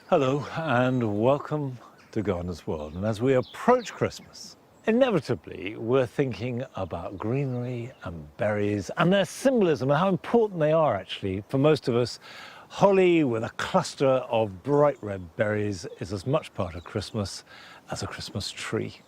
Hello and welcome to Gardener's World. And as we approach Christmas, inevitably we're thinking about greenery and berries and their symbolism and how important they are actually for most of us. Holly with a cluster of bright red berries is as much part of Christmas as a Christmas tree.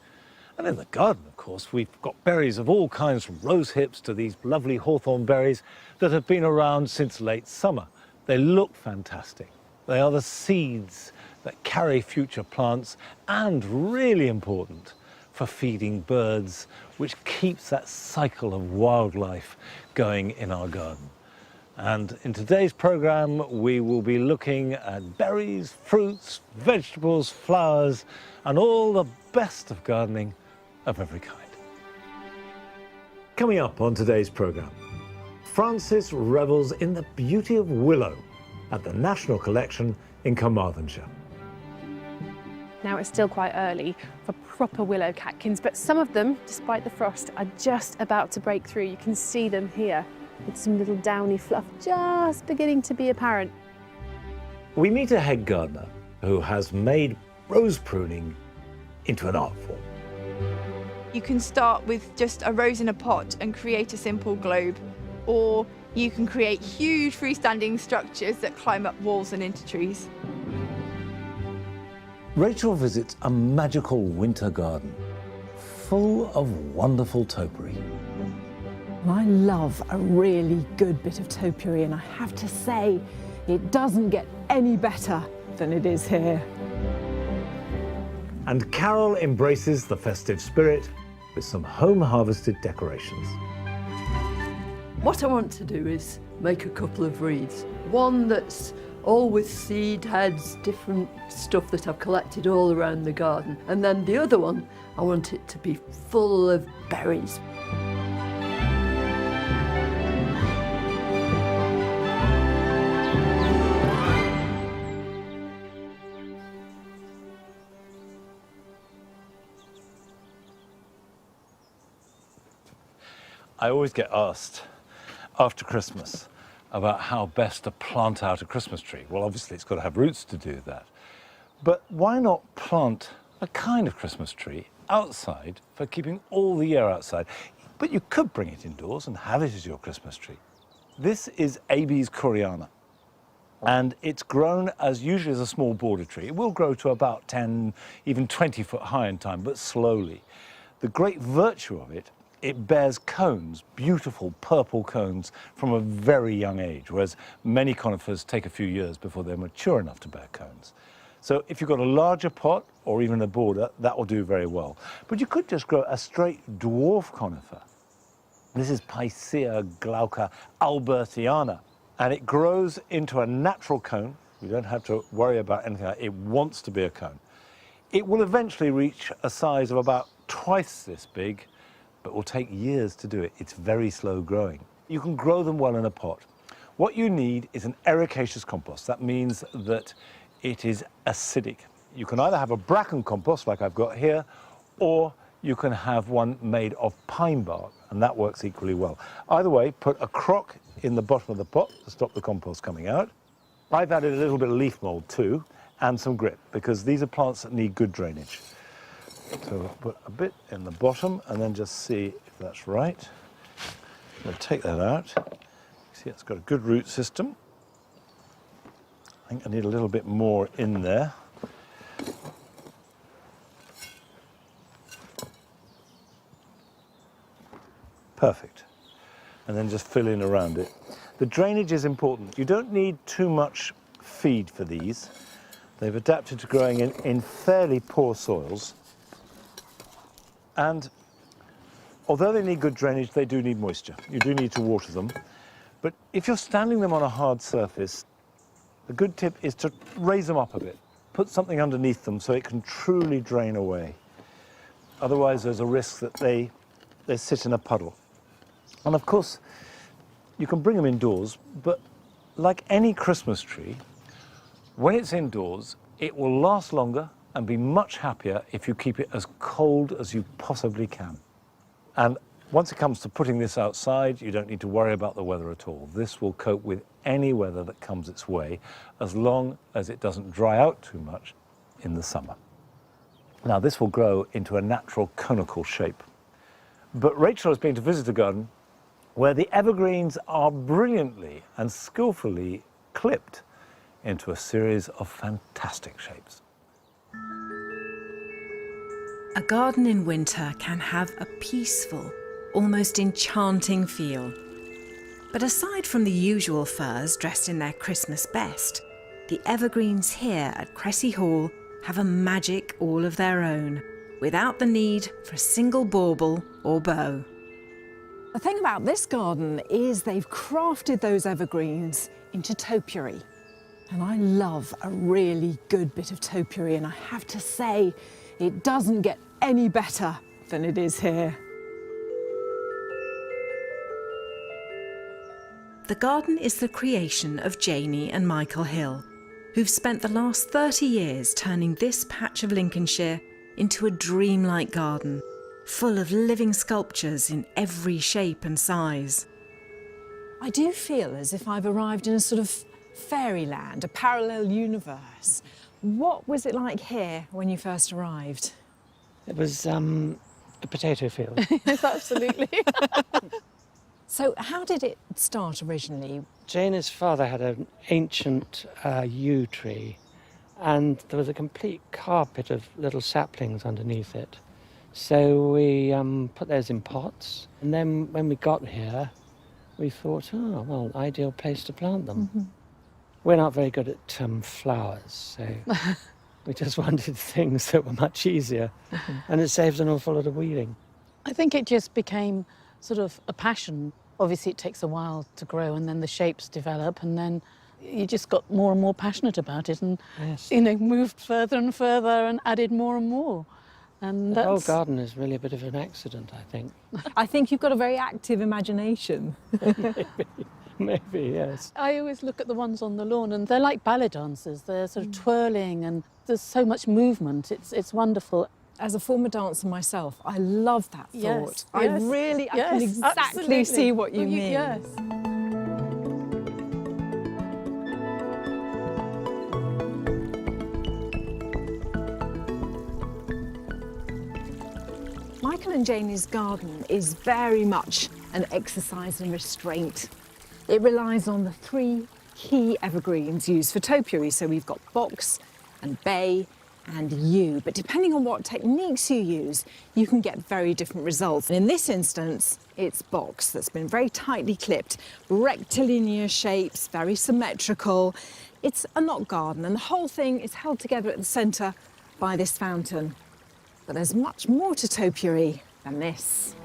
And in the garden, of course, we've got berries of all kinds, from rose hips to these lovely hawthorn berries that have been around since late summer. They look fantastic. They are the seeds that carry future plants and, really important, for feeding birds, which keeps that cycle of wildlife going in our garden. And in today's programme, we will be looking at berries, fruits, vegetables, flowers, and all the best of gardening of every kind. Coming up on today's programme, Francis revels in the beauty of willow at the National Collection in Carmarthenshire. Now it's still quite early for proper willow catkins, but some of them, despite the frost, are just about to break through. You can see them here with some little downy fluff just beginning to be apparent. We meet a head gardener who has made rose pruning into an art form. You can start with just a rose in a pot and create a simple globe, or you can create huge freestanding structures that climb up walls and into trees. Rachel visits a magical winter garden full of wonderful topiary. I love a really good bit of topiary, and I have to say, it doesn't get any better than it is here. And Carol embraces the festive spirit with some home-harvested decorations. What I want to do is make a couple of wreaths. One that's all with seed heads, different stuff that I've collected all around the garden. And then the other one, I want it to be full of berries. I always get asked after Christmas about how best to plant out a Christmas tree. Well, obviously it's got to have roots to do that. But why not plant a kind of Christmas tree outside for keeping all the year outside? But you could bring it indoors and have it as your Christmas tree. This is Abies Coreana, and it's grown as usually as a small border tree. It will grow to about 10, even 20 foot high in time, but slowly. The great virtue of it bears cones, beautiful purple cones, from a very young age, whereas many conifers take a few years before they're mature enough to bear cones. So if you've got a larger pot or even a border, that will do very well. But you could just grow a straight dwarf conifer. This is Picea glauca albertiana, and it grows into a natural cone. You don't have to worry about anything. It wants to be a cone. It will eventually reach a size of about twice this big, but will take years to do it. It's very slow growing. You can grow them well in a pot. What you need is an ericaceous compost. That means that it is acidic. You can either have a bracken compost like I've got here, or you can have one made of pine bark, and that works equally well. Either way, put a crock in the bottom of the pot to stop the compost coming out. I've added a little bit of leaf mold too, and some grit, because these are plants that need good drainage. So we'll put a bit in the bottom and then just see if that's right. We'll take that out. See, it's got a good root system. I think I need a little bit more in there. Perfect. And then just fill in around it. The drainage is important. You don't need too much feed for these. They've adapted to growing in fairly poor soils. And although they need good drainage, they do need moisture. You do need to water them. But if you're standing them on a hard surface, the good tip is to raise them up a bit. Put something underneath them so it can truly drain away. Otherwise, there's a risk that they sit in a puddle. And of course, you can bring them indoors, but like any Christmas tree, when it's indoors, it will last longer and be much happier if you keep it as cold as you possibly can. And Once it comes to putting this outside, you don't need to worry about the weather at all. This will cope with any weather that comes its way, as long as it doesn't dry out too much in the summer. Now, this will grow into a natural conical shape. But Rachel has been to visit a garden where the evergreens are brilliantly and skillfully clipped into a series of fantastic shapes. A garden in winter can have a peaceful, almost enchanting feel. But aside from the usual firs dressed in their Christmas best, the evergreens here at Cressy Hall have a magic all of their own, without the need for a single bauble or bow. The thing about this garden is they've crafted those evergreens into topiary. And I love a really good bit of topiary, and I have to say, it doesn't get any better than it is here. The garden is the creation of Janie and Michael Hill, who've spent the last 30 years turning this patch of Lincolnshire into a dreamlike garden, full of living sculptures in every shape and size. I do feel as if I've arrived in a sort of fairyland, a parallel universe. What was it like here when you first arrived? It was a potato field. Yes, absolutely. So how did it start originally? Janie's father had an ancient yew tree, and there was a complete carpet of little saplings underneath it. So we put those in pots, and then when we got here, we thought, oh, well, ideal place to plant them. Mm-hmm. We're not very good at flowers, so we just wanted things that were much easier, and it saves an awful lot of weeding. I think it just became sort of a passion. Obviously, it takes a while to grow, and then the shapes develop, and then you just got more and more passionate about it, and Yes. you know, moved further and further, and added more and more. And The whole garden is really a bit of an accident, I think. I think you've got a very active imagination. Maybe, yes. I always look at the ones on the lawn, and they're like ballet dancers. They're sort of twirling, and there's so much movement. It's wonderful. As a former dancer myself, I love that thought. Yes, I yes, can yes, exactly absolutely. see what you Well, mean. Yes. Michael and Janie's garden is very much an exercise in restraint. It relies on the three key evergreens used for topiary. So we've got box and bay and yew, but depending on what techniques you use, you can get very different results. And in this instance, it's box that's been very tightly clipped, rectilinear shapes, very symmetrical. It's a knot garden, and the whole thing is held together at the centre by this fountain. But there's much more to topiary than this.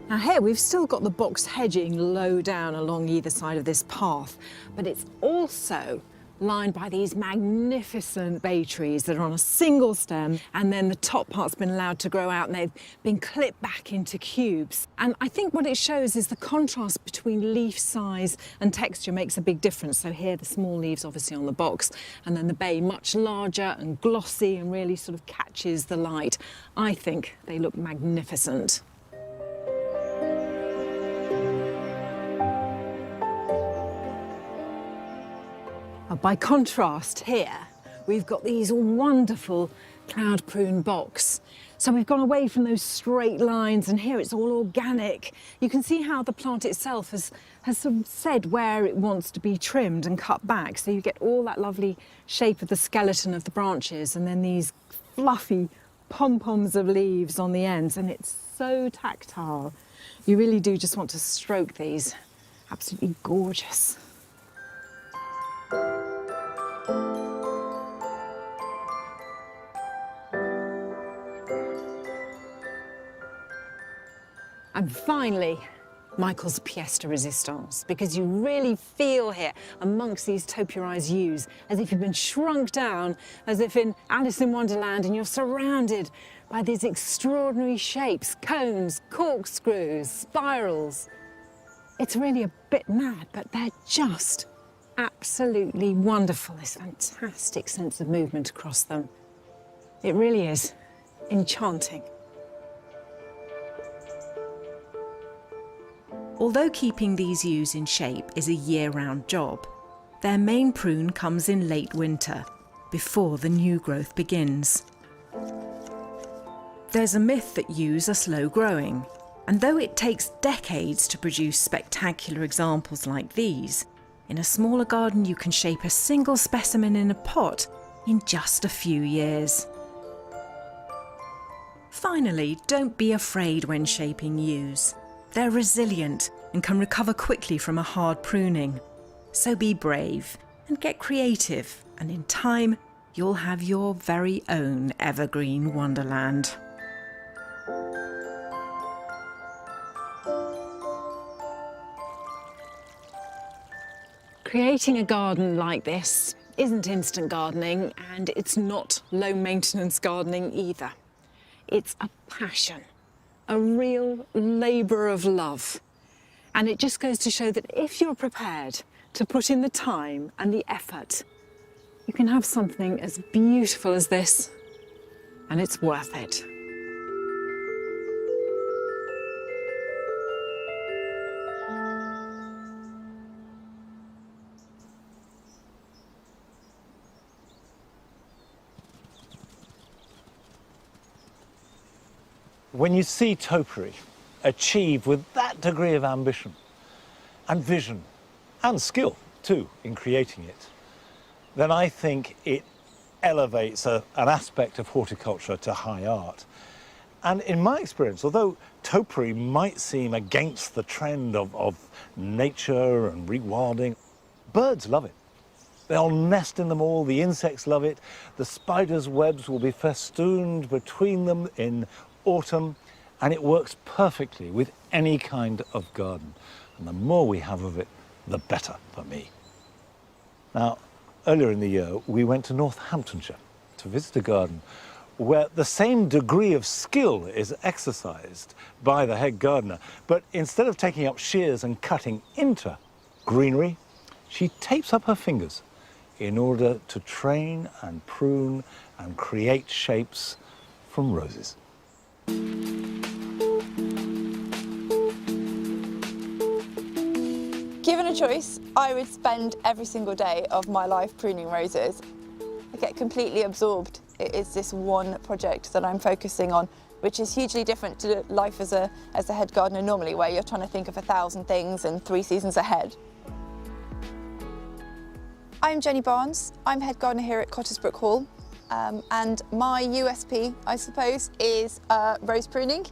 Now here we've still got the box hedging low down along either side of this path, but it's also lined by these magnificent bay trees that are on a single stem, and then the top part's been allowed to grow out and they've been clipped back into cubes. And I think what it shows is the contrast between leaf size and texture makes a big difference. So here the small leaves obviously on the box, and then the bay much larger and glossy and really sort of catches the light. I think they look magnificent. By contrast, here we've got these wonderful cloud prune box. So we've gone away from those straight lines, and here it's all organic. You can see how the plant itself has sort of said where it wants to be trimmed and cut back. So you get all that lovely shape of the skeleton of the branches, and then these fluffy pom-poms of leaves on the ends, and it's so tactile. You really do just want to stroke these. Absolutely gorgeous. And finally, Michael's pièce de résistance, because you really feel here amongst these topiarized yews as if you've been shrunk down, as if in Alice in Wonderland, and you're surrounded by these extraordinary shapes, cones, corkscrews, spirals. It's really a bit mad, but they're just absolutely wonderful. This fantastic sense of movement across them. It really is enchanting. Although keeping these yews in shape is a year-round job, their main prune comes in late winter, before the new growth begins. There's a myth that yews are slow growing, and though it takes decades to produce spectacular examples like these, in a smaller garden you can shape a single specimen in a pot in just a few years. Finally, don't be afraid when shaping yews. They're resilient and can recover quickly from a hard pruning. So be brave and get creative, and in time you'll have your very own evergreen wonderland. Creating a garden like this isn't instant gardening, and it's not low maintenance gardening either. It's a passion, a real labour of love. And it just goes to show that if you're prepared to put in the time and the effort, you can have something as beautiful as this, and it's worth it. When you see topiary achieved with that degree of ambition and vision and skill too in creating it, then I think it elevates an aspect of horticulture to high art. And in my experience, although topiary might seem against the trend of nature and rewilding, birds love it. They'll nest in them all, the insects love it, the spiders' webs will be festooned between them in autumn, and it works perfectly with any kind of garden. And the more we have of it, the better for me. Now, earlier in the year, we went to Northamptonshire to visit a garden where the same degree of skill is exercised by the head gardener, but instead of taking up shears and cutting into greenery, she tapes up her fingers in order to train and prune and create shapes from roses. Given a choice, I would spend every single day of my life pruning roses. I get completely absorbed. It is this one project that I'm focusing on, which is hugely different to life as a head gardener normally, where you're trying to think of 1,000 things and 3 seasons ahead. I'm Jenny Barnes. I'm head gardener here at Cottersbrook Hall. And my USP, I suppose, is rose pruning,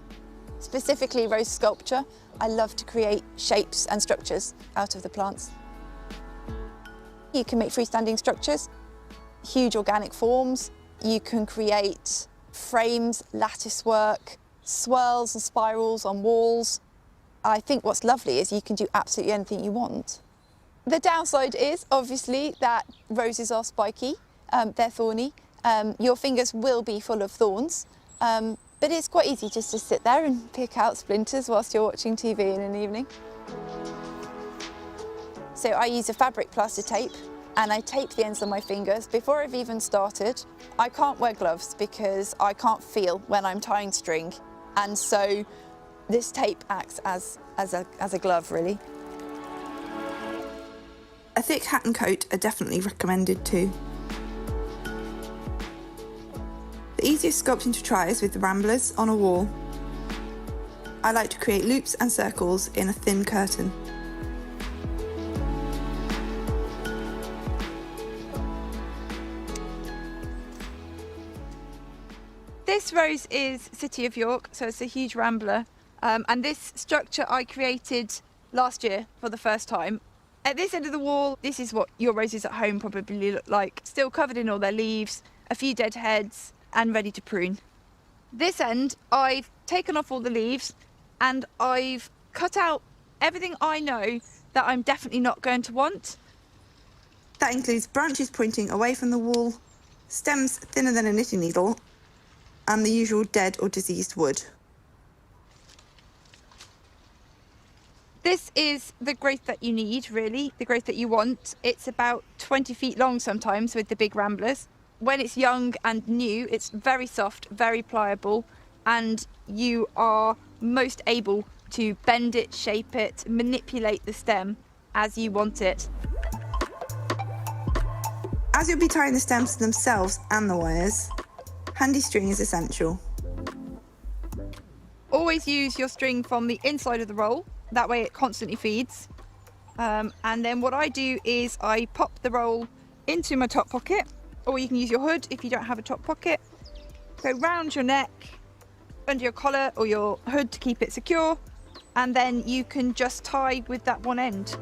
specifically rose sculpture. I love to create shapes and structures out of the plants. You can make freestanding structures, huge organic forms. You can create frames, lattice work, swirls and spirals on walls. I think what's lovely is you can do absolutely anything you want. The downside is obviously that roses are spiky, they're thorny. Your fingers will be full of thorns, but it's quite easy just to sit there and pick out splinters whilst you're watching TV in an evening. So I use a fabric plaster tape and I tape the ends of my fingers before I've even started. I can't wear gloves because I can't feel when I'm tying string, and so this tape acts as a glove, really. A thick hat and coat are definitely recommended too. The easiest sculpting to try is with the ramblers on a wall. I like to create loops and circles in a thin curtain. This rose is City of York, so it's a huge rambler. And this structure I created last year for the first time. At this end of the wall, this is what your roses at home probably look like. Still covered in all their leaves, a few dead heads, and ready to prune. This end, I've taken off all the leaves and I've cut out everything I know that I'm definitely not going to want. That includes branches pointing away from the wall, stems thinner than a knitting needle, and the usual dead or diseased wood. This is the growth that you need, really, the growth that you want. It's about 20 feet long sometimes with the big ramblers. when it's young and new, it's very soft, very pliable, and you are most able to bend it, shape it, manipulate the stem as you want it. As you'll be tying the stems to themselves and the wires, handy string is essential. Always use your string from the inside of the roll, that way it constantly feeds. And then what I do is I pop the roll into my top pocket, or you can use your hood if you don't have a top pocket. Go round your neck, under your collar or your hood to keep it secure, and then you can just tie with that one end.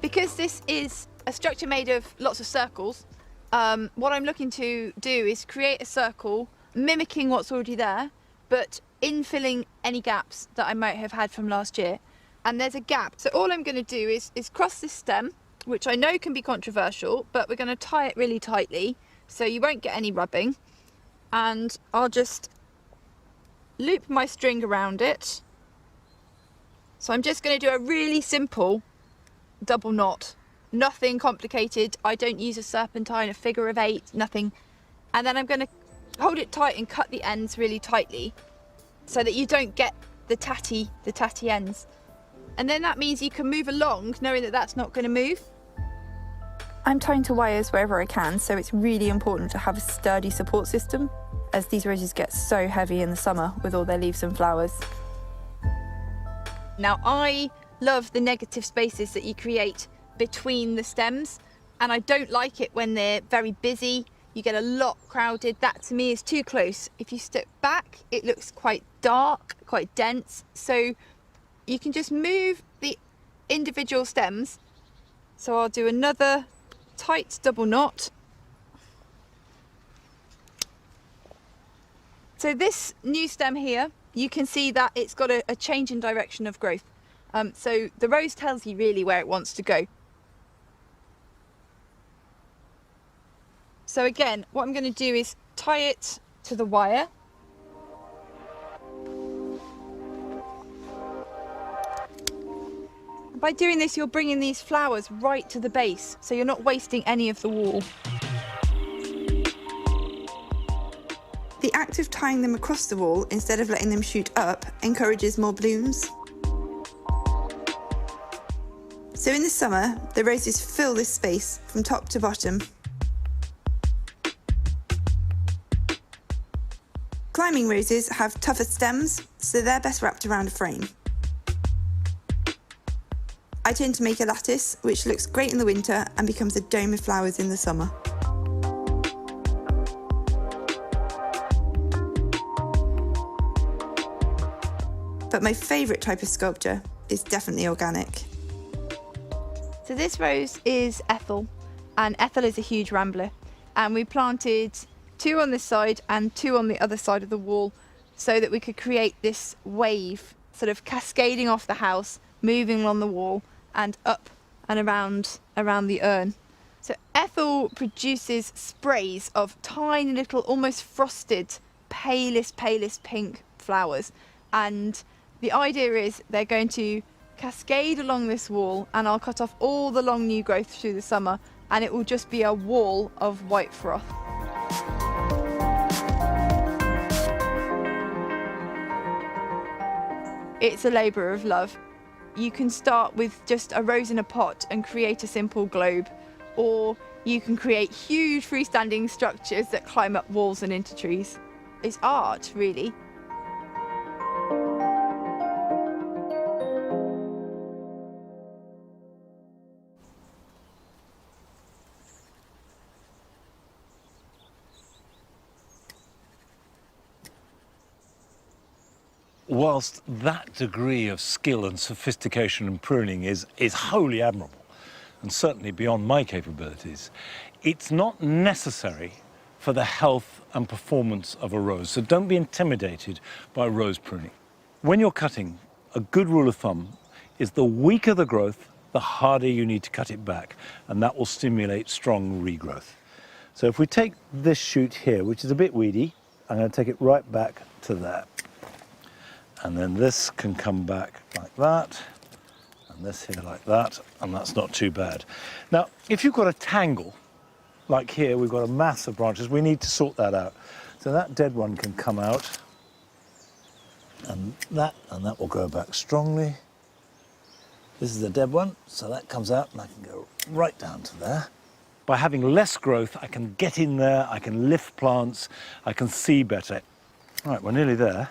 Because this is a structure made of lots of circles, what I'm looking to do is create a circle mimicking what's already there, but infilling any gaps that I might have had from last year. And there's a gap, so all I'm going to do is cross this stem, which I know can be controversial, but we're going to tie it really tightly so you won't get any rubbing. And I'll just loop my string around it. So I'm just going to do a really simple double knot, nothing complicated. I don't use a serpentine, a figure of 8, nothing. And then I'm going to hold it tight and cut the ends really tightly so that you don't get the tatty ends. And then that means you can move along knowing that that's not going to move. I'm tying to wires wherever I can, so it's really important to have a sturdy support system, as these roses get so heavy in the summer with all their leaves and flowers. Now, I love the negative spaces that you create between the stems, and I don't like it when they're very busy. You get a lot crowded. That to me is too close. If you step back, it looks quite dark, quite dense. So you can just move the individual stems. So I'll do another tight double knot. So this new stem here, you can see that it's got a change in direction of growth. So the rose tells you really where it wants to go. So again, what I'm going to do is tie it to the wire. By doing this, you're bringing these flowers right to the base, so you're not wasting any of the wall. The act of tying them across the wall instead of letting them shoot up encourages more blooms. So in the summer, the roses fill this space from top to bottom. Climbing roses have tougher stems, so they're best wrapped around a frame. I tend to make a lattice, which looks great in the winter and becomes a dome of flowers in the summer. But my favourite type of sculpture is definitely organic. So this rose is Ethel, and Ethel is a huge rambler. And we planted 2 on this side and 2 on the other side of the wall so that we could create this wave, sort of cascading off the house, moving along the wall and up and around the urn. So Ethel produces sprays of tiny little, almost frosted, palest pink flowers. And the idea is they're going to cascade along this wall, and I'll cut off all the long new growth through the summer, and it will just be a wall of white froth. It's a labour of love. You can start with just a rose in a pot and create a simple globe, or you can create huge freestanding structures that climb up walls and into trees. It's art, really. Whilst that degree of skill and sophistication and pruning is wholly admirable, and certainly beyond my capabilities, it's not necessary for the health and performance of a rose. So don't be intimidated by rose pruning. When you're cutting, a good rule of thumb is the weaker the growth, the harder you need to cut it back, and that will stimulate strong regrowth. So if we take this shoot here, which is a bit weedy, I'm going to take it right back to there. And then this can come back like that, and this here like that, and that's not too bad. Now, if you've got a tangle like here, we've got a mass of branches. We need to sort that out. So that dead one can come out, and that will go back strongly. This is the dead one, so that comes out, and I can go right down to there. By having less growth, I can get in there, I can lift plants, I can see better. Right, we're nearly there.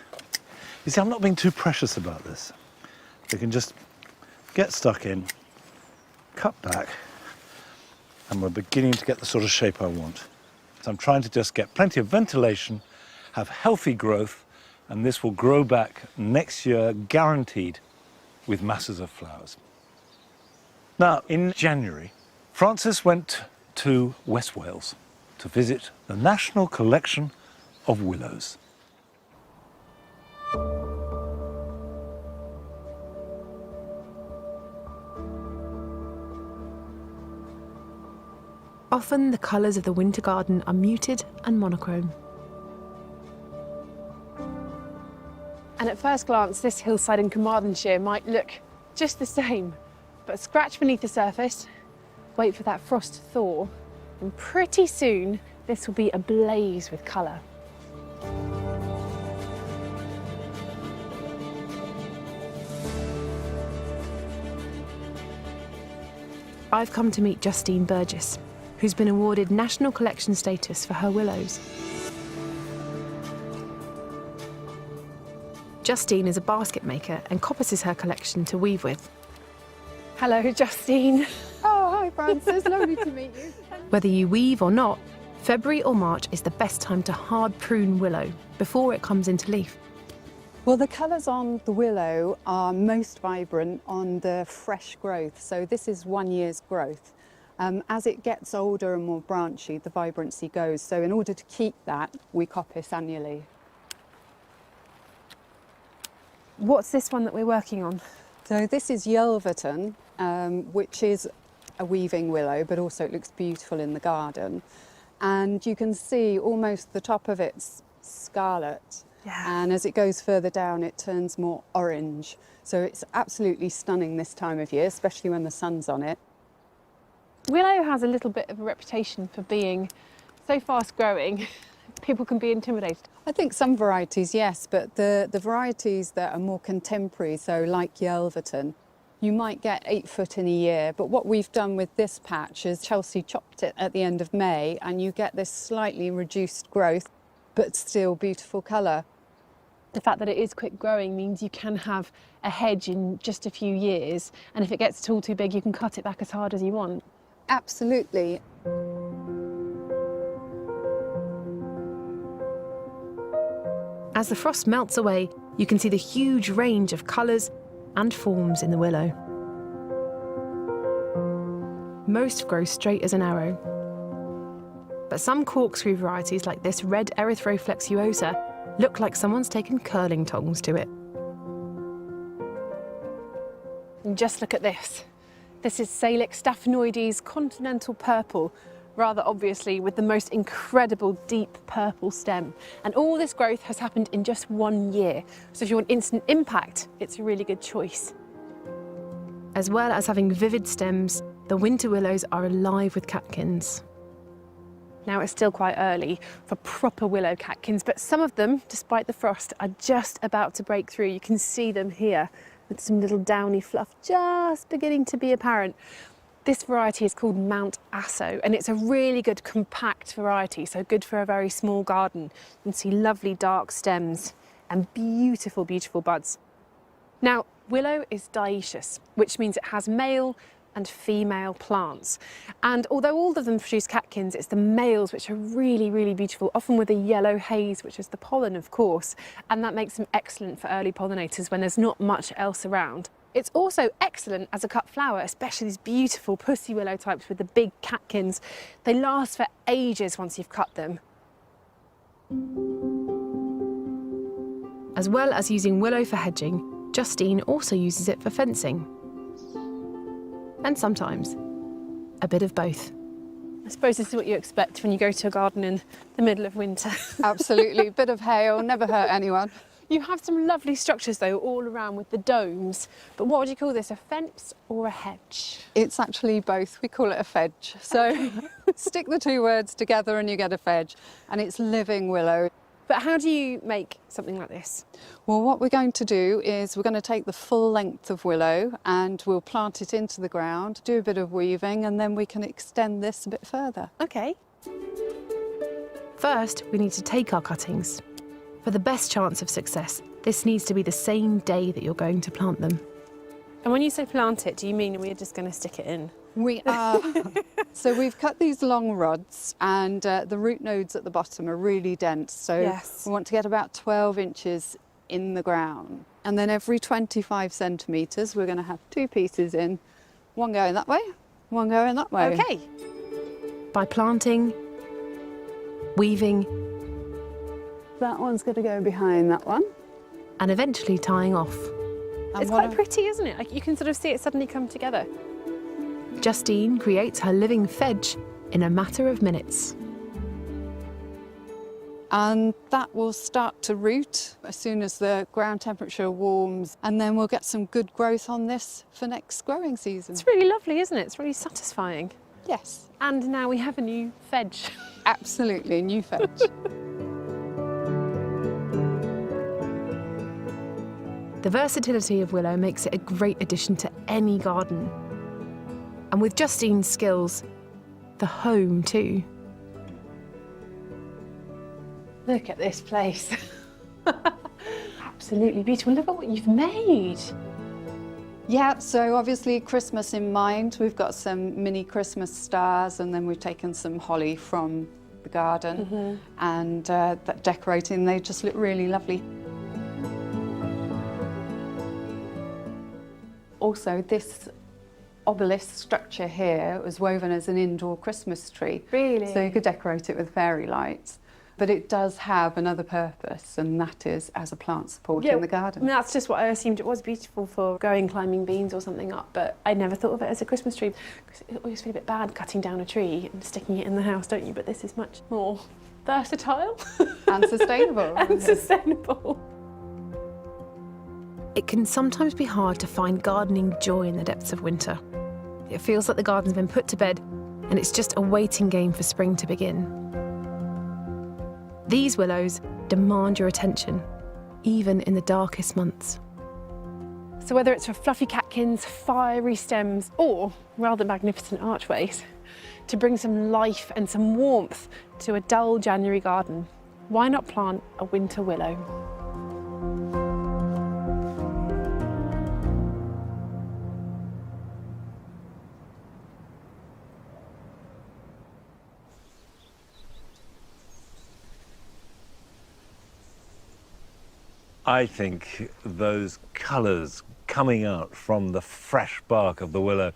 You see, I'm not being too precious about this. We can just get stuck in, cut back, and we're beginning to get the sort of shape I want. So I'm trying to just get plenty of ventilation, have healthy growth, and this will grow back next year, guaranteed, with masses of flowers. Now, in January, Francis went to West Wales to visit the National Collection of Willows. Often the colours of the winter garden are muted and monochrome. And at first glance, this hillside in Carmarthenshire might look just the same, but scratch beneath the surface, wait for that frost to thaw, and pretty soon this will be ablaze with colour. I've come to meet Justine Burgess, who's been awarded National Collection status for her willows. Justine is a basket maker and coppices her collection to weave with. Hello, Justine. Oh, hi, Frances. Lovely to meet you. Whether you weave or not, February or March is the best time to hard prune willow before it comes into leaf. Well, the colours on the willow are most vibrant on the fresh growth. So this is 1 year's growth. As it gets older and more branchy, the vibrancy goes. So in order to keep that, we coppice annually. What's this one that we're working on? So this is Yelverton, which is a weaving willow, but also it looks beautiful in the garden. And you can see almost the top of it's scarlet. Yeah. And as it goes further down, it turns more orange. So it's absolutely stunning this time of year, especially when the sun's on it. Willow has a little bit of a reputation for being so fast growing, people can be intimidated. I think some varieties, yes, but the varieties that are more contemporary, so like Yelverton, you might get 8 foot in a year. But what we've done with this patch is Chelsea chopped it at the end of May, and you get this slightly reduced growth, but still beautiful colour. The fact that it is quick growing means you can have a hedge in just a few years, and if it gets tall too big, you can cut it back as hard as you want. Absolutely. As the frost melts away, you can see the huge range of colours and forms in the willow. Most grow straight as an arrow, but some corkscrew varieties like this red erythroflexuosa look like someone's taken curling tongs to it. And just look at this. This is Salix staphanoides continental purple, rather obviously with the most incredible deep purple stem. And all this growth has happened in just 1 year. So if you want instant impact, it's a really good choice. As well as having vivid stems, the winter willows are alive with catkins. Now it's still quite early for proper willow catkins, but some of them, despite the frost, are just about to break through. You can see them here with some little downy fluff just beginning to be apparent. This variety is called Mount Asso, and it's a really good compact variety, so good for a very small garden. You can see lovely dark stems and beautiful, beautiful buds. Now, willow is dioecious, which means it has male and female plants. And although all of them produce catkins, it's the males which are really, really beautiful, often with a yellow haze, which is the pollen, of course, and that makes them excellent for early pollinators when there's not much else around. It's also excellent as a cut flower, especially these beautiful pussy willow types with the big catkins. They last for ages once you've cut them. As well as using willow for hedging, Justine also uses it for fencing. And sometimes a bit of both. I suppose this is what you expect when you go to a garden in the middle of winter. Absolutely, bit of hail, never hurt anyone. You have some lovely structures though all around with the domes, but what would you call this, a fence or a hedge? It's actually both, we call it a fedge. So Stick the two words together and you get a fedge, and it's living willow. But how do you make something like this? Well, what we're going to do is we're going to take the full length of willow and we'll plant it into the ground, do a bit of weaving, and then we can extend this a bit further. Okay. First, we need to take our cuttings. For the best chance of success, this needs to be the same day that you're going to plant them. And when you say plant it, do you mean we're just going to stick it in? We are. So we've cut these long rods, and the root nodes at the bottom are really dense. So Yes. we want to get about 12 inches in the ground. And then every 25 centimetres, we're going to have two pieces in, one going that way, one going that way. Okay. By planting, weaving, That one's going to go behind that one. and eventually tying off. And It's what quite pretty, isn't it? Like, you can sort of see it suddenly come together. Justine creates her living fedge in a matter of minutes. And that will start to root as soon as the ground temperature warms, and then we'll get some good growth on this for next growing season. It's really lovely, isn't it? It's really satisfying. Yes, And now we have a new fedge. absolutely, new fedge. The versatility of willow makes it a great addition to any garden. And with Justine's skills, the home too. Look at this place. Absolutely beautiful. Look at what you've made. Yeah, so obviously Christmas in mind. We've got some mini Christmas stars, and then we've taken some holly from the garden and that decorating. They just look really lovely. Also, this obelisk structure here was woven as an indoor Christmas tree. Really? So you could decorate it with fairy lights. But it does have another purpose, and that is as a plant support in the I garden. mean, that's just what I assumed it was, beautiful for going climbing beans or something up, but I never thought of it as a Christmas tree. Because it always feels a bit bad cutting down a tree and sticking it in the house, don't you? But this is much more versatile. And sustainable. And sustainable. It can sometimes be hard to find gardening joy in the depths of winter. It feels like the garden's been put to bed and it's just a waiting game for spring to begin. These willows demand your attention, even in the darkest months. So whether it's for fluffy catkins, fiery stems, or rather magnificent archways, to bring some life and some warmth to a dull January garden, why not plant a winter willow? I think those colours coming out from the fresh bark of the willow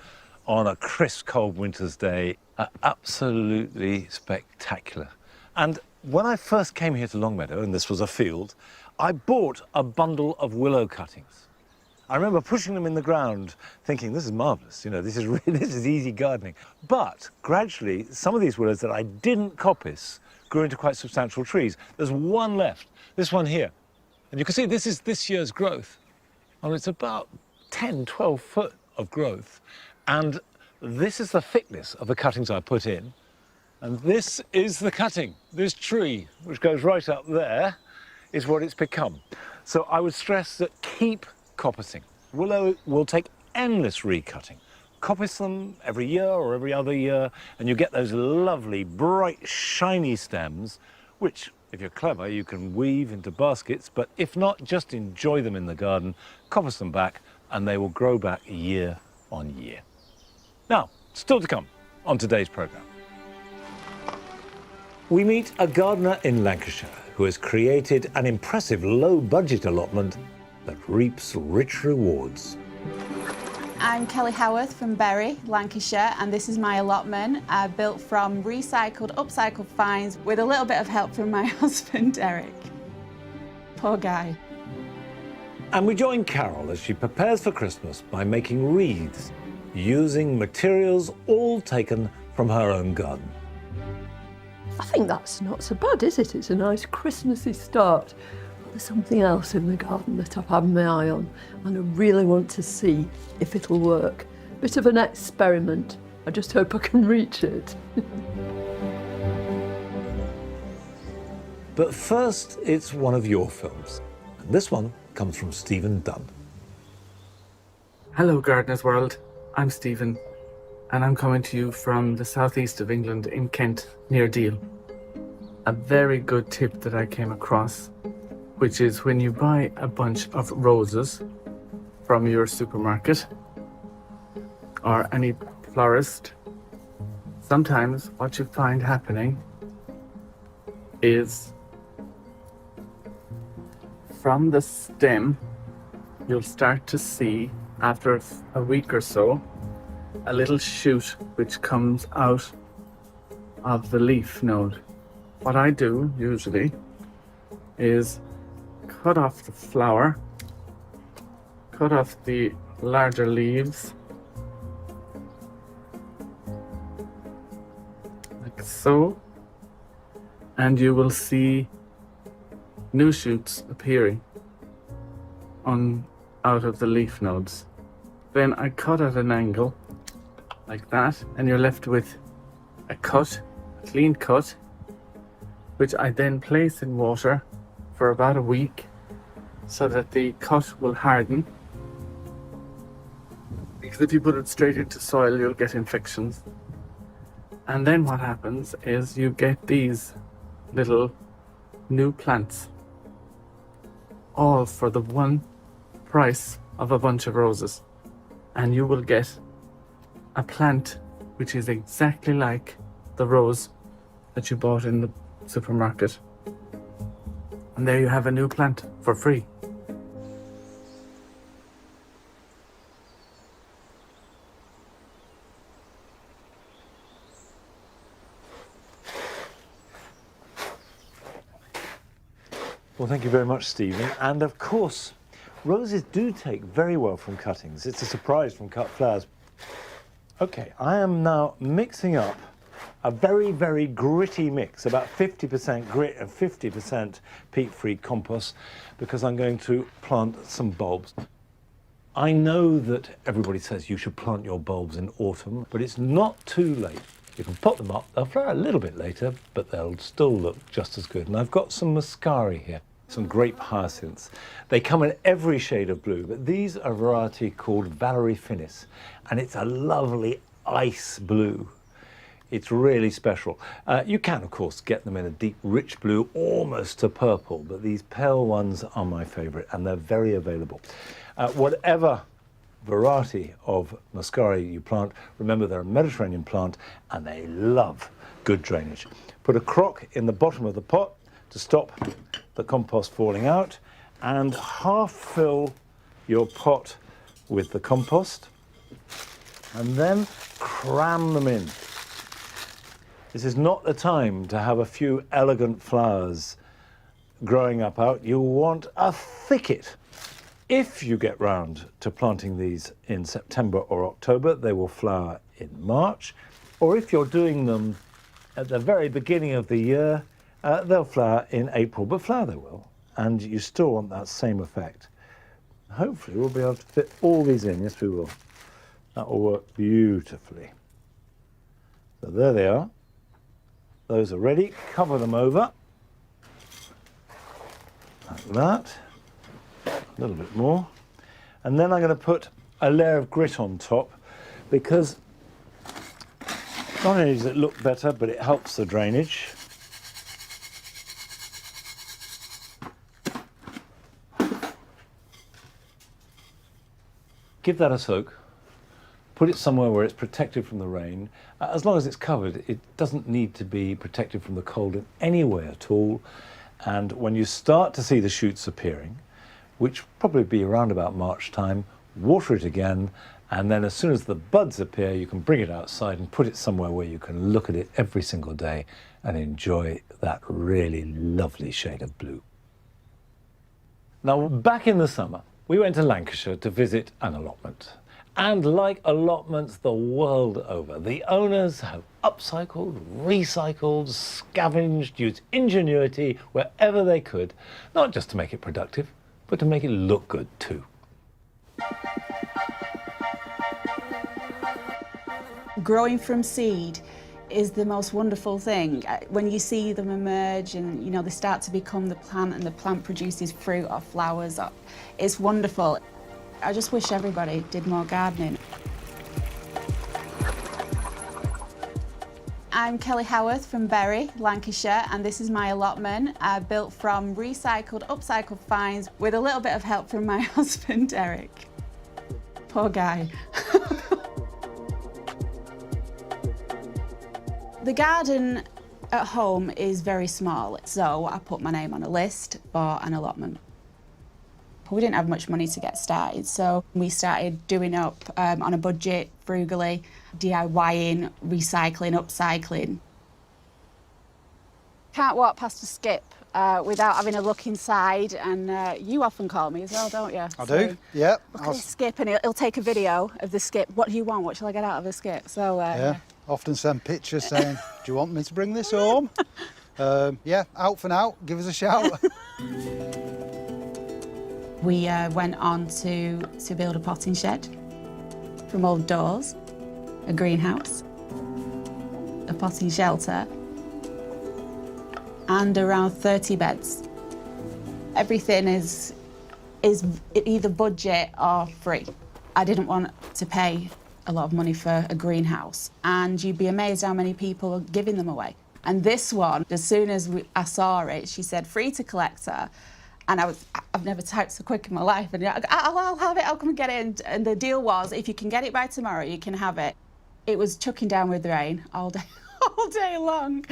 on a crisp, cold winter's day are absolutely spectacular. And when I first came here to Longmeadow, and this was a field, I bought a bundle of willow cuttings. I remember pushing them in the ground, thinking, this is marvellous, you know, this is easy gardening. But gradually, some of these willows that I didn't coppice grew into quite substantial trees. There's one left, this one here. And you can see this is this year's growth. And it's about 10, 12 foot of growth. And this is the thickness of the cuttings I put in. And this is the cutting. This tree, which goes right up there, is what it's become. So I would stress that keep coppicing. Willow will take endless recutting. Coppice them every year or every other year, and you get those lovely, bright, shiny stems, which, if you're clever, you can weave into baskets, but if not, just enjoy them in the garden, coppice them back, and they will grow back year on year. Now, still to come on today's programme. We meet a gardener in Lancashire who has created an impressive low-budget allotment that reaps rich rewards. I'm Kelly Howarth from Bury, Lancashire, and this is my allotment built from recycled, upcycled finds with a little bit of help from my husband, Eric. Poor guy. And we join Carol as she prepares for Christmas by making wreaths using materials all taken from her own garden. I think that's not so bad, is it? It's a nice Christmassy start. But there's something else in the garden that I've had my eye on, and I really want to see if it'll work. Bit of an experiment. I just hope I can reach it. But first, it's one of your films. And this one comes from Stephen Dunn. Hello, Gardener's World. I'm Stephen, and I'm coming to you from the southeast of England in Kent, near Deal. A very good tip that I came across, which is when you buy a bunch of roses from your supermarket or any florist, sometimes what you find happening is from the stem, you'll start to see, after a week or so, a little shoot which comes out of the leaf node. What I do usually is cut off the flower, cut off the larger leaves, like so, and you will see new shoots appearing out of the leaf nodes. Then I cut at an angle like that, and you're left with a clean cut, which I then place in water for about a week so that the cut will harden. Because if you put it straight into soil, you'll get infections. And then what happens is you get these little new plants, all for the one price of a bunch of roses. And you will get a plant which is exactly like the rose that you bought in the supermarket. And there you have a new plant for free. Well, thank you very much, Stephen. And of course, roses do take very well from cuttings. It's a surprise from cut flowers. Okay, I am now mixing up a very, very gritty mix, about 50% grit and 50% peat-free compost, because I'm going to plant some bulbs. I know that everybody says you should plant your bulbs in autumn, but it's not too late. You can pot them up, they'll flower a little bit later, but they'll still look just as good. And I've got some muscari here, some grape hyacinths. They come in every shade of blue, but these are a variety called Valerie Finis, and it's a lovely ice blue. It's really special. You can, of course, get them in a deep, rich blue, almost to purple, but these pale ones are my favourite, and they're very available. Whatever variety of muscari you plant, remember they're a Mediterranean plant, and they love good drainage. Put a crock in the bottom of the pot to stop the compost falling out, and half fill your pot with the compost, and then cram them in. This is not the time to have a few elegant flowers growing up out. You want a thicket. If you get round to planting these in September or October, they will flower in March. Or if you're doing them at the very beginning of the year, they'll flower in April, but flower they will. And you still want that same effect. Hopefully we'll be able to fit all these in. Yes, we will. That will work beautifully. So there they are. Those are ready. Cover them over. Like that. A little bit more. And then I'm going to put a layer of grit on top, because not only does it look better, but it helps the drainage. Give that a soak. Put it somewhere where it's protected from the rain. As long as it's covered, it doesn't need to be protected from the cold in any way at all. And when you start to see the shoots appearing, which will probably be around about March time, water it again, and then as soon as the buds appear, you can bring it outside and put it somewhere where you can look at it every single day and enjoy that really lovely shade of blue. Now, back in the summer, we went to Lancashire to visit an allotment. And like allotments the world over, the owners have upcycled, recycled, scavenged, used ingenuity wherever they could, not just to make it productive, but to make it look good too. Growing from seed is the most wonderful thing. When you see them emerge and they start to become the plant and the plant produces fruit or flowers, it's wonderful. I just wish everybody did more gardening. I'm Kelly Howarth from Bury, Lancashire, and this is my allotment, built from recycled, upcycled finds with a little bit of help from my husband, Derek. Poor guy. The garden at home is very small, so I put my name on a list for an allotment. We didn't have much money to get started, so we started doing up on a budget, frugally, DIYing, recycling, upcycling. Can't walk past a skip without having a look inside, and you often call me as well, don't you? I do, yeah. Look at the skip, and he'll take a video of the skip. What do you want? What shall I get out of the skip? So yeah, often send pictures saying, do you want me to bring this home? Yeah, out for now, give us a shout. We went on to build a potting shed from old doors, a greenhouse, a potting shelter, and around 30 beds. Everything is either budget or free. I didn't want to pay a lot of money for a greenhouse, and you'd be amazed how many people are giving them away. And this one, as soon as I saw it, she said free to collector. And I've never typed so quick in my life. And I'll have it, I'll come and get it. And the deal was, if you can get it by tomorrow, you can have it. It was chucking down with rain all day long.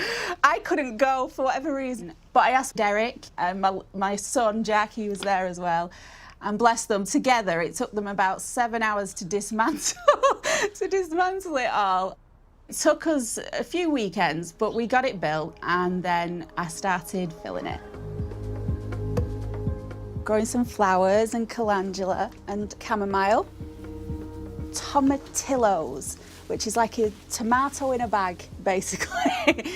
I couldn't go for whatever reason. But I asked Derek and my son, Jack, he was there as well. And bless them, together, it took them about 7 hours to dismantle, it all. It took us a few weekends, but we got it built, and then I started filling it. Growing some flowers and calendula and chamomile. Tomatillos, which is like a tomato in a bag, basically.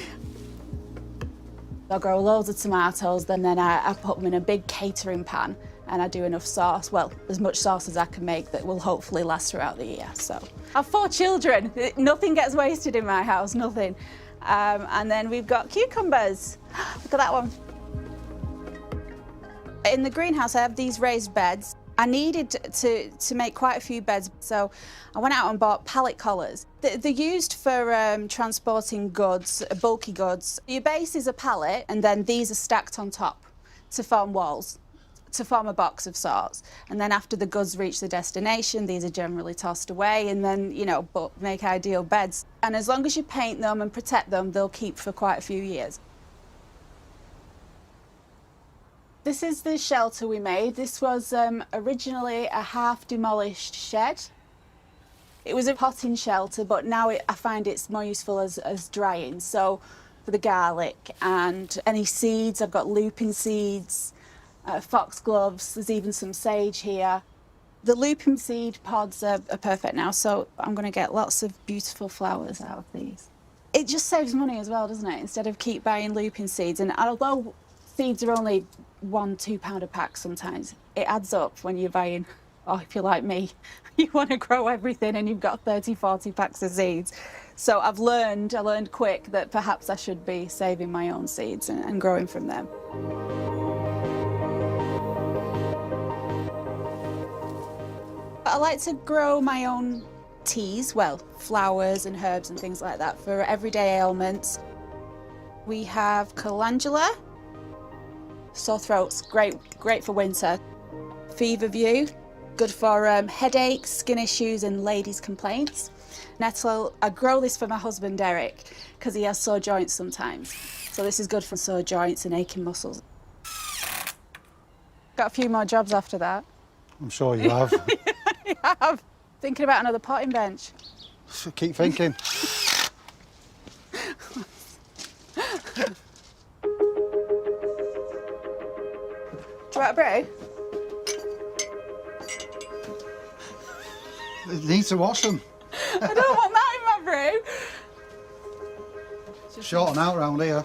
I'll grow loads of tomatoes, then I put them in a big catering pan, and I do enough sauce, well, as much sauce as I can make that will hopefully last throughout the year. So I have 4 children. Nothing gets wasted in my house, nothing. And then we've got cucumbers. Look at that one. In the greenhouse, I have these raised beds. I needed to make quite a few beds, so I went out and bought pallet collars. They're used for transporting goods, bulky goods. Your base is a pallet, and then these are stacked on top to form walls, to form a box of sorts. And then after the goods reach the destination, these are generally tossed away, and then, but make ideal beds. And as long as you paint them and protect them, they'll keep for quite a few years. This is the shelter we made. This was originally a half-demolished shed. It was a potting shelter, but now I find it's more useful as drying. So for the garlic and any seeds, I've got lupin seeds, foxgloves, there's even some sage here. The lupin seed pods are perfect now, so I'm going to get lots of beautiful flowers out of these. It just saves money as well, doesn't it? Instead of keep buying lupin seeds. And although seeds are only £1–2 a pack sometimes, it adds up when you're buying, if you're like me, you want to grow everything and you've got 30–40 packs of seeds. So I learned quick that perhaps I should be saving my own seeds and growing from them. I like to grow my own teas, well, flowers and herbs and things like that for everyday ailments. We have calendula. Sore throats, great for winter. Feverview, good for headaches, skin issues and ladies' complaints. Nettle, I grow this for my husband Derek because he has sore joints sometimes. So this is good for sore joints and aching muscles. Got a few more jobs after that. I'm sure you have. I have. Thinking about another potting bench. Keep thinking. Do you want a brew? You need to wash them. I don't want that in my brew. Short and out round here.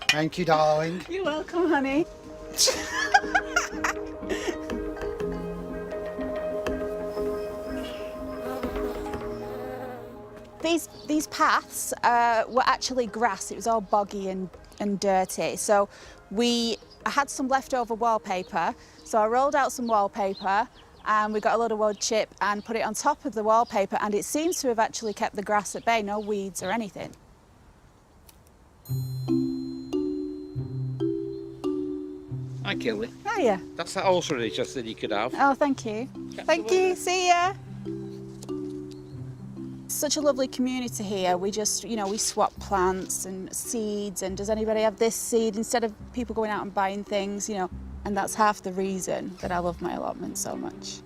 Thank you, darling. You're welcome, honey. These paths were actually grass. It was all boggy and dirty. So I had some leftover wallpaper. So I rolled out some wallpaper and we got a load of wood chip and put it on top of the wallpaper, and it seems to have actually kept the grass at bay, no weeds or anything. Hi, Kelly. Hiya. That's the also just that you could have. Oh, thank you. Thank you. See ya. Such a lovely community here. We just, you know, we swap plants and seeds, and does anybody have this seed, instead of people going out and buying things, you know. And that's half the reason that I love my allotment so much.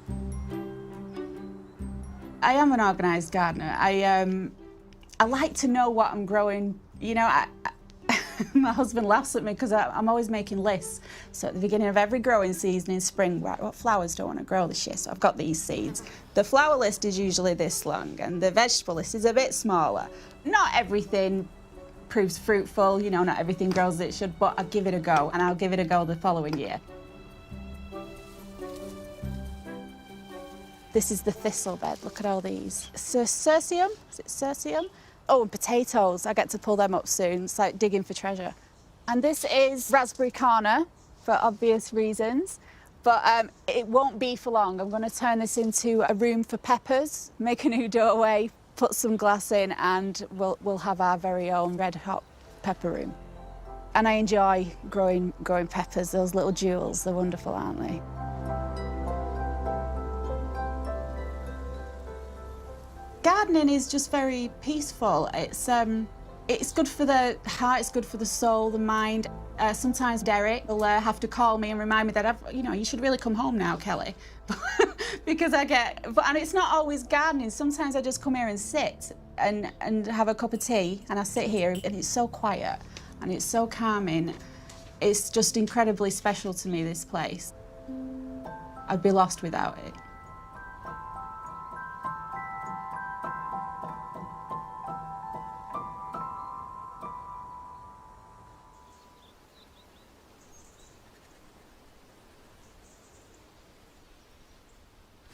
I am an organised gardener. I like to know what I'm growing. You know, my husband laughs at me because I'm always making lists. So at the beginning of every growing season in spring, right, what flowers do I want to grow this year? So I've got these seeds. The flower list is usually this long, and the vegetable list is a bit smaller. Not everything proves fruitful, you know, not everything grows as it should, but I'll give it a go, and I'll give it a go the following year. This is the thistle bed, look at all these. Cirsium, is it cirsium? Oh, and potatoes, I get to pull them up soon. It's like digging for treasure. And this is raspberry carner, for obvious reasons, but it won't be for long. I'm gonna turn this into a room for peppers, make a new doorway, put some glass in, and we'll have our very own red hot pepper room. And I enjoy growing peppers, those little jewels, they're wonderful, aren't they? Gardening is just very peaceful. It's good for the heart, it's good for the soul, the mind. Sometimes Derek will have to call me and remind me that you should really come home now, Kelly. Because and it's not always gardening. Sometimes I just come here and sit and have a cup of tea, and I sit here and it's so quiet and it's so calming. It's just incredibly special to me, this place. I'd be lost without it.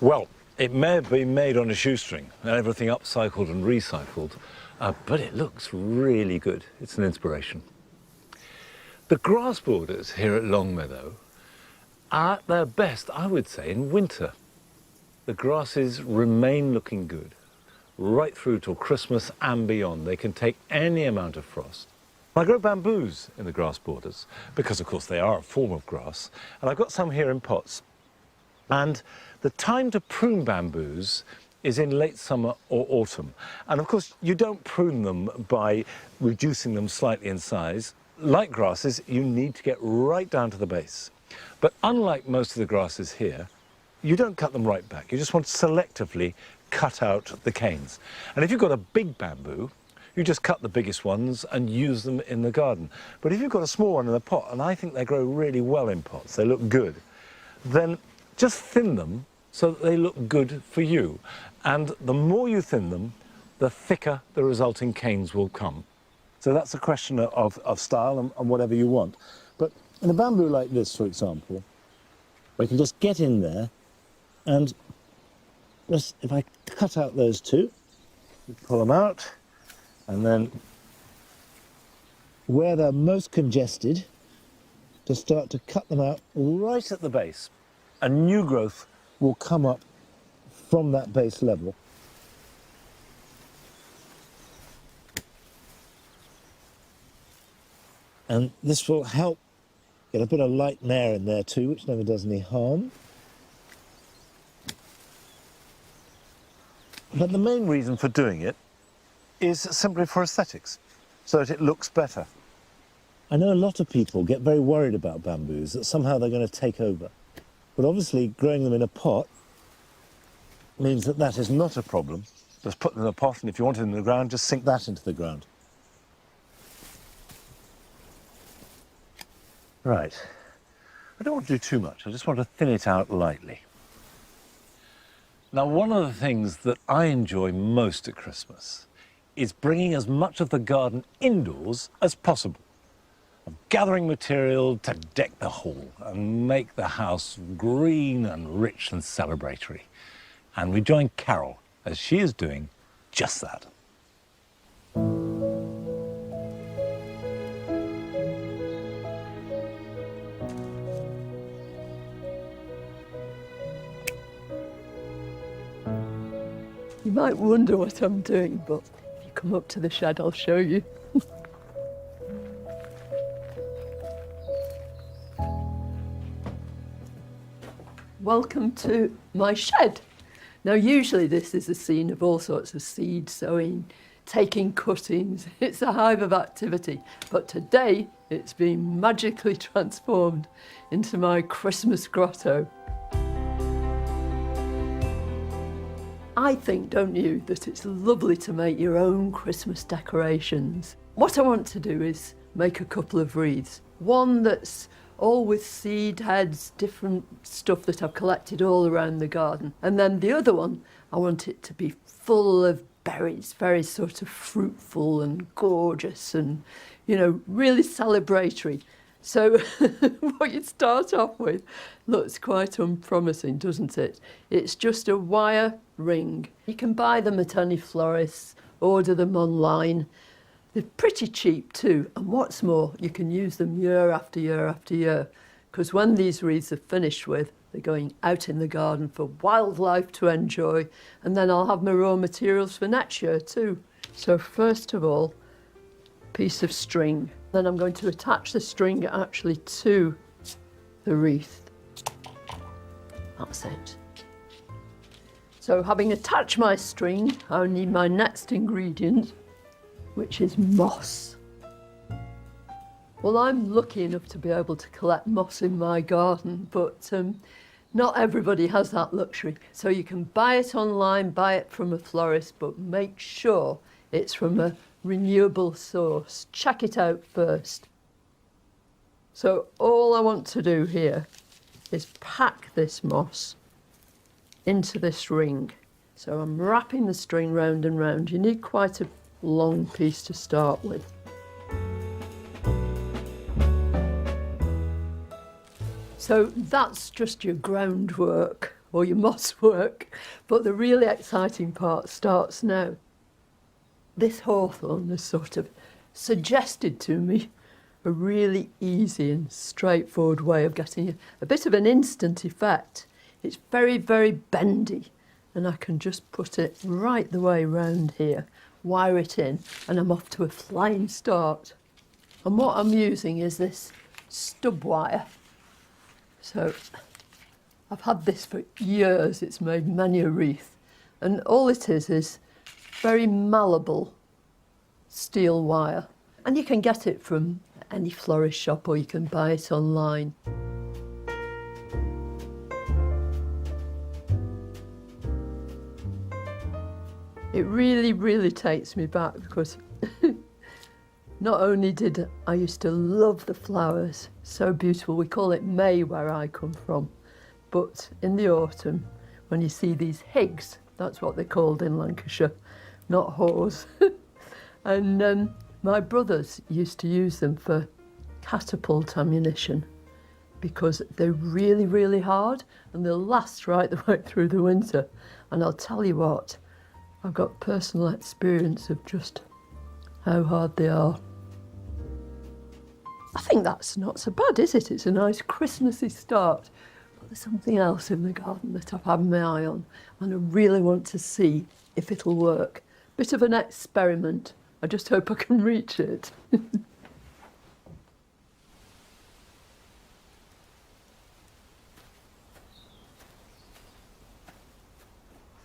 Well, it may have been made on a shoestring and everything upcycled and recycled, but it looks really good. It's an inspiration. The grass borders here at Longmeadow are at their best, I would say, in winter. The grasses remain looking good right through till Christmas and beyond. They can take any amount of frost. I grow bamboos in the grass borders because, of course, they are a form of grass, and I've got some here in pots. And the time to prune bamboos is in late summer or autumn. And of course, you don't prune them by reducing them slightly in size. Like grasses, you need to get right down to the base. But unlike most of the grasses here, you don't cut them right back. You just want to selectively cut out the canes. And if you've got a big bamboo, you just cut the biggest ones and use them in the garden. But if you've got a small one in a pot, and I think they grow really well in pots, they look good, then just thin them so that they look good for you. And the more you thin them, the thicker the resulting canes will come. So that's a question of style and whatever you want. But in a bamboo like this, for example, we can just get in there and just, if I cut out those two, pull them out, and then where they're most congested, to start to cut them out right at the base. A new growth will come up from that base level. And this will help get a bit of light and air in there too, which never does any harm. But the main reason for doing it is simply for aesthetics, so that it looks better. I know a lot of people get very worried about bamboos, that somehow they're going to take over. But obviously, growing them in a pot means that that is not a problem. Just put them in a pot, and if you want it in the ground, just sink that into the ground. Right. I don't want to do too much. I just want to thin it out lightly. Now, one of the things that I enjoy most at Christmas is bringing as much of the garden indoors as possible. Of gathering material to deck the hall and make the house green and rich and celebratory. And we join Carol as she is doing just that. might wonder what I'm doing, but if you come up to the shed, I'll show you. Welcome to my shed. Now, usually this is a scene of all sorts of seed sowing, taking cuttings. It's a hive of activity. But today, it's been magically transformed into my Christmas grotto. I think, don't you, that it's lovely to make your own Christmas decorations. What I want to do is make a couple of wreaths. One that's all with seed heads, different stuff that I've collected all around the garden. And then the other one, I want it to be full of berries, very sort of fruitful and gorgeous and, you know, really celebratory. So what you start off with looks quite unpromising, doesn't it? It's just a wire ring. You can buy them at any florist, order them online. They're pretty cheap too, and what's more, you can use them year after year after year, because when these wreaths are finished with, they're going out in the garden for wildlife to enjoy, and then I'll have my raw materials for next year too. So first of all, piece of string. Then I'm going to attach the string actually to the wreath. That's it. So having attached my string, I need my next ingredient, which is moss. Well, I'm lucky enough to be able to collect moss in my garden, but not everybody has that luxury. So you can buy it online, buy it from a florist, but make sure it's from a renewable source. Check it out first. So all I want to do here is pack this moss into this ring. So I'm wrapping the string round and round. You need quite a long piece to start with. So that's just your groundwork or your moss work, but the really exciting part starts now. This hawthorn has sort of suggested to me a really easy and straightforward way of getting a bit of an instant effect. It's very, very bendy, and I can just put it right the way round here, wire it in, and I'm off to a flying start. And what I'm using is this stub wire. So I've had this for years, it's made many a wreath, and all it is very malleable steel wire. And you can get it from any florist shop or you can buy it online. It really, really takes me back because not only did I used to love the flowers, so beautiful, we call it May where I come from, but in the autumn when you see these higs, that's what they're called in Lancashire, not haws. And my brothers used to use them for catapult ammunition because they're really, really hard and they'll last right the way through the winter. And I'll tell you what, I've got personal experience of just how hard they are. I think that's not so bad, is it? It's a nice Christmassy start. But there's something else in the garden that I've had my eye on and I really want to see if it'll work. Bit of an experiment. I just hope I can reach it.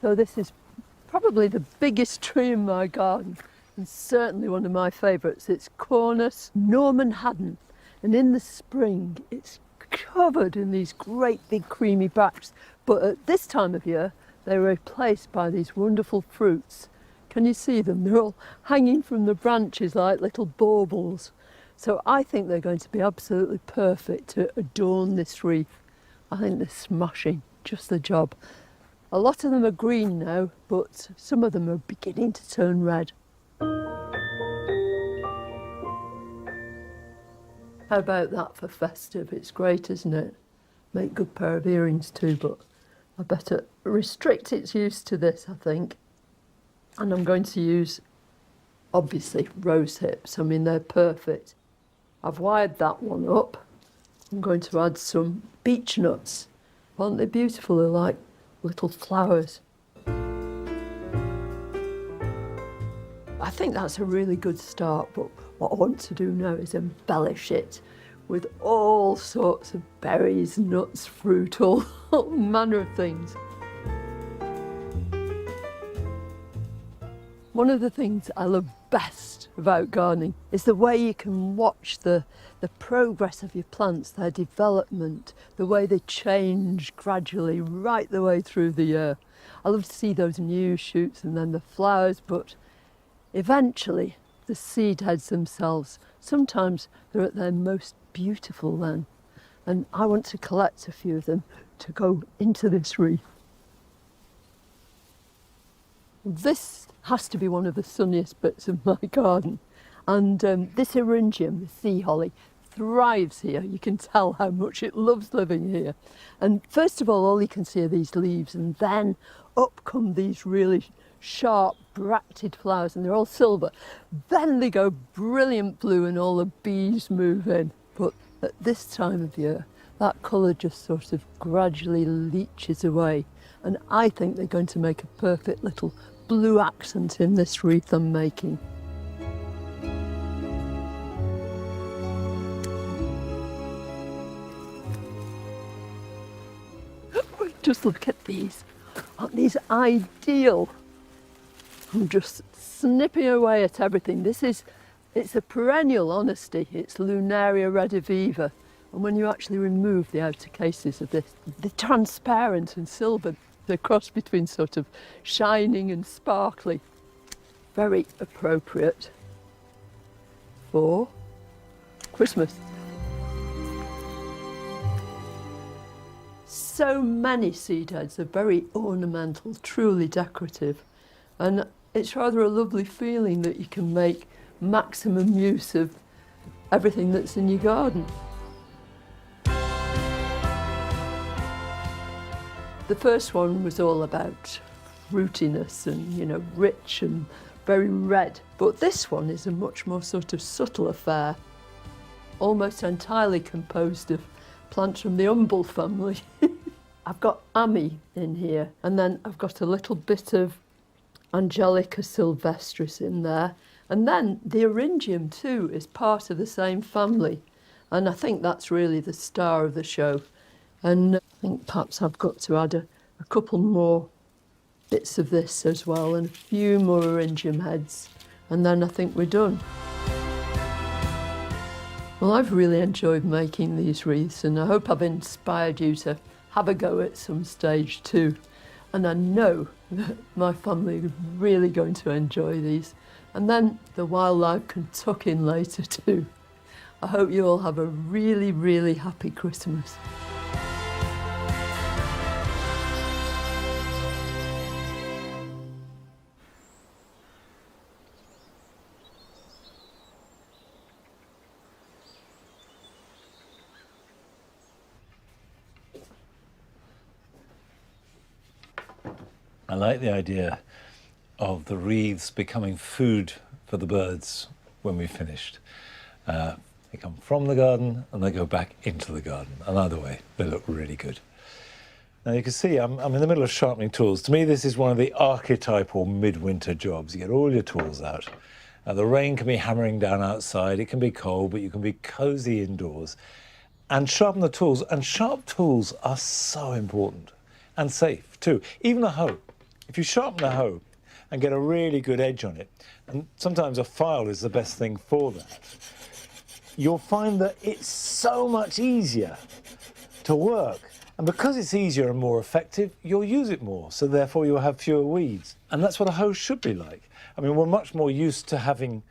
So this is probably the biggest tree in my garden and certainly one of my favourites. It's Cornus Norman Haddon, and in the spring it's covered in these great big creamy bracts, but at this time of year they're replaced by these wonderful fruits. Can you see them? They're all hanging from the branches like little baubles. So I think they're going to be absolutely perfect to adorn this wreath. I think they're smashing, just the job. A lot of them are green now, but some of them are beginning to turn red. How about that for festive? It's great, isn't it? Make a good pair of earrings too, but I better restrict its use to this, I think. And I'm going to use, obviously, rose hips. I mean, they're perfect. I've wired that one up. I'm going to add some beech nuts. Aren't they beautiful? They're like little flowers. I think that's a really good start, but what I want to do now is embellish it with all sorts of berries, nuts, fruit, all manner of things. One of the things I love best about gardening is the way you can watch the progress of your plants, their development, the way they change gradually right the way through the year. I love to see those new shoots and then the flowers, but eventually the seed heads themselves, sometimes they're at their most beautiful then. And I want to collect a few of them to go into this wreath. This has to be one of the sunniest bits of my garden. And this eryngium, the sea holly, thrives here. You can tell how much it loves living here. And first of all you can see are these leaves, and then up come these really sharp, bracted flowers, and they're all silver. Then they go brilliant blue and all the bees move in. But at this time of year, that colour just sort of gradually leaches away. And I think they're going to make a perfect little blue accent in this wreath I'm making. Just look at these. Aren't these ideal? I'm just snipping away at everything. It's a perennial honesty. It's Lunaria rediviva. And when you actually remove the outer cases of this, they're transparent and silver. They're cross between sort of shining and sparkly. Very appropriate for Christmas. So many seed heads are very ornamental, truly decorative. And it's rather a lovely feeling that you can make maximum use of everything that's in your garden. The first one was all about fruitiness and, you know, rich and very red. But this one is a much more sort of subtle affair, almost entirely composed of plants from the umbel family. I've got Ami in here, and then I've got a little bit of Angelica sylvestris in there. And then the eryngium too is part of the same family. And I think that's really the star of the show. And I think perhaps I've got to add a couple more bits of this as well, and a few more eryngium heads, and then I think we're done. Well, I've really enjoyed making these wreaths, and I hope I've inspired you to have a go at some stage too. And I know that my family are really going to enjoy these. And then the wildlife can tuck in later too. I hope you all have a really, really happy Christmas. I like the idea of the wreaths becoming food for the birds when we've finished. They come from the garden and they go back into the garden. And either way, they look really good. Now you can see I'm in the middle of sharpening tools. To me, this is one of the archetypal midwinter jobs. You get all your tools out. The rain can be hammering down outside. It can be cold, but you can be cozy indoors. And sharpen the tools. And sharp tools are so important and safe too. Even a hoe. If you sharpen a hoe and get a really good edge on it, and sometimes a file is the best thing for that, you'll find that it's so much easier to work. And because it's easier and more effective, you'll use it more, so therefore you'll have fewer weeds. And that's what a hoe should be like. I mean, we're much more used to having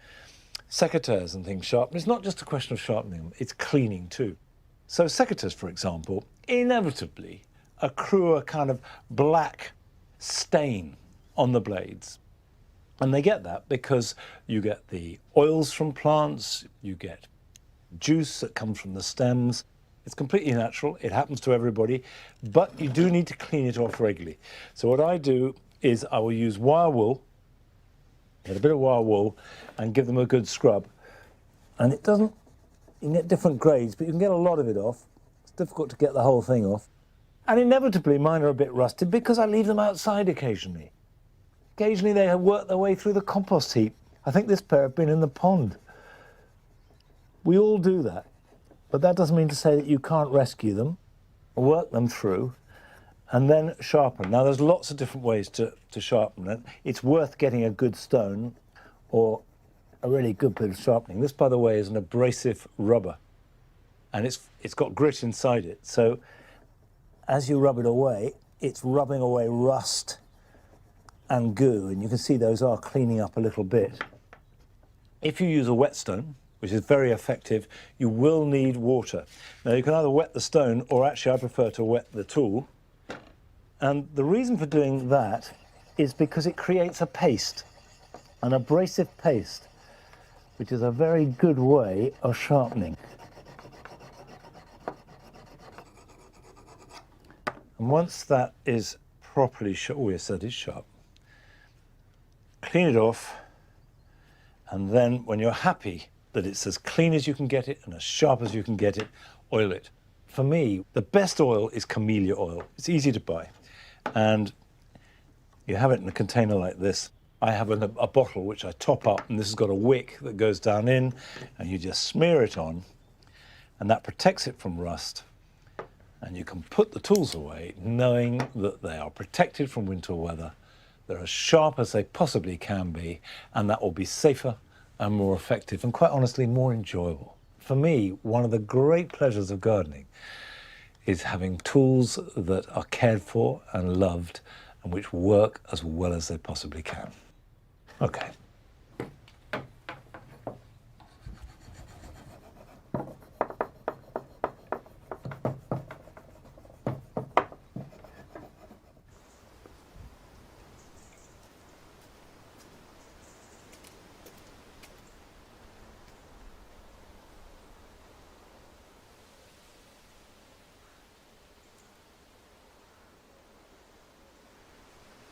secateurs and things sharpened. It's not just a question of sharpening them, it's cleaning too. So secateurs, for example, inevitably accrue a kind of black stain on the blades. And they get that because you get the oils from plants, you get juice that comes from the stems. It's completely natural, it happens to everybody, but you do need to clean it off regularly. So what I do is I will use wire wool, get a bit of wire wool, and give them a good scrub. And it doesn't, you can get different grades, but you can get a lot of it off. It's difficult to get the whole thing off. And inevitably mine are a bit rusted because I leave them outside occasionally. Occasionally they have worked their way through the compost heap. I think this pair have been in the pond. We all do that, but that doesn't mean to say that you can't rescue them, work them through, and then sharpen. Now, there's lots of different ways to sharpen it. It's worth getting a good stone or a really good bit of sharpening. This, by the way, is an abrasive rubber, and it's got grit inside it. So as you rub it away, it's rubbing away rust and goo, and you can see those are cleaning up a little bit. If you use a whetstone, which is very effective, you will need water. Now, you can either wet the stone, or actually I prefer to wet the tool. And the reason for doing that is because it creates a paste, an abrasive paste, which is a very good way of sharpening. And once that is properly sharp, oh yes, that is sharp, clean it off, and then when you're happy that it's as clean as you can get it and as sharp as you can get it, oil it. For me, the best oil is camellia oil. It's easy to buy, and you have it in a container like this. I have a bottle which I top up, and this has got a wick that goes down in, and you just smear it on, and that protects it from rust. And you can put the tools away knowing that they are protected from winter weather. They're as sharp as they possibly can be, and that will be safer and more effective and, quite honestly, more enjoyable. For me, one of the great pleasures of gardening is having tools that are cared for and loved and which work as well as they possibly can. Okay.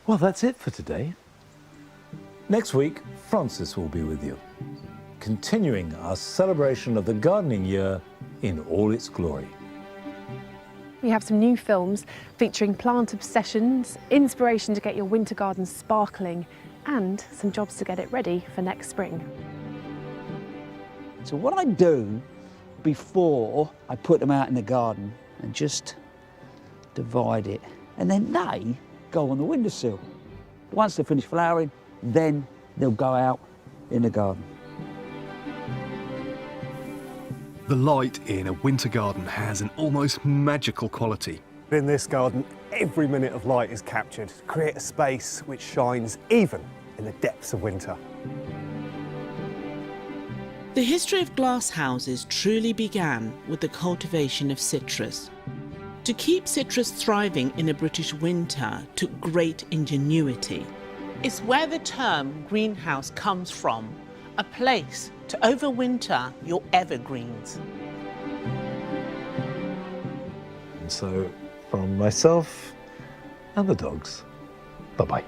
Well, that's it for today. Next week, Francis will be with you, continuing our celebration of the gardening year in all its glory. We have some new films featuring plant obsessions, inspiration to get your winter garden sparkling, and some jobs to get it ready for next spring. So what I do before I put them out in the garden and just divide it, and then they go on the windowsill. Once they finish flowering, then they'll go out in the garden. The light in a winter garden has an almost magical quality. In this garden, every minute of light is captured to create a space which shines even in the depths of winter. The history of glass houses truly began with the cultivation of citrus. To keep citrus thriving in a British winter took great ingenuity. It's where the term greenhouse comes from, a place to overwinter your evergreens. And so, from myself and the dogs, bye-bye.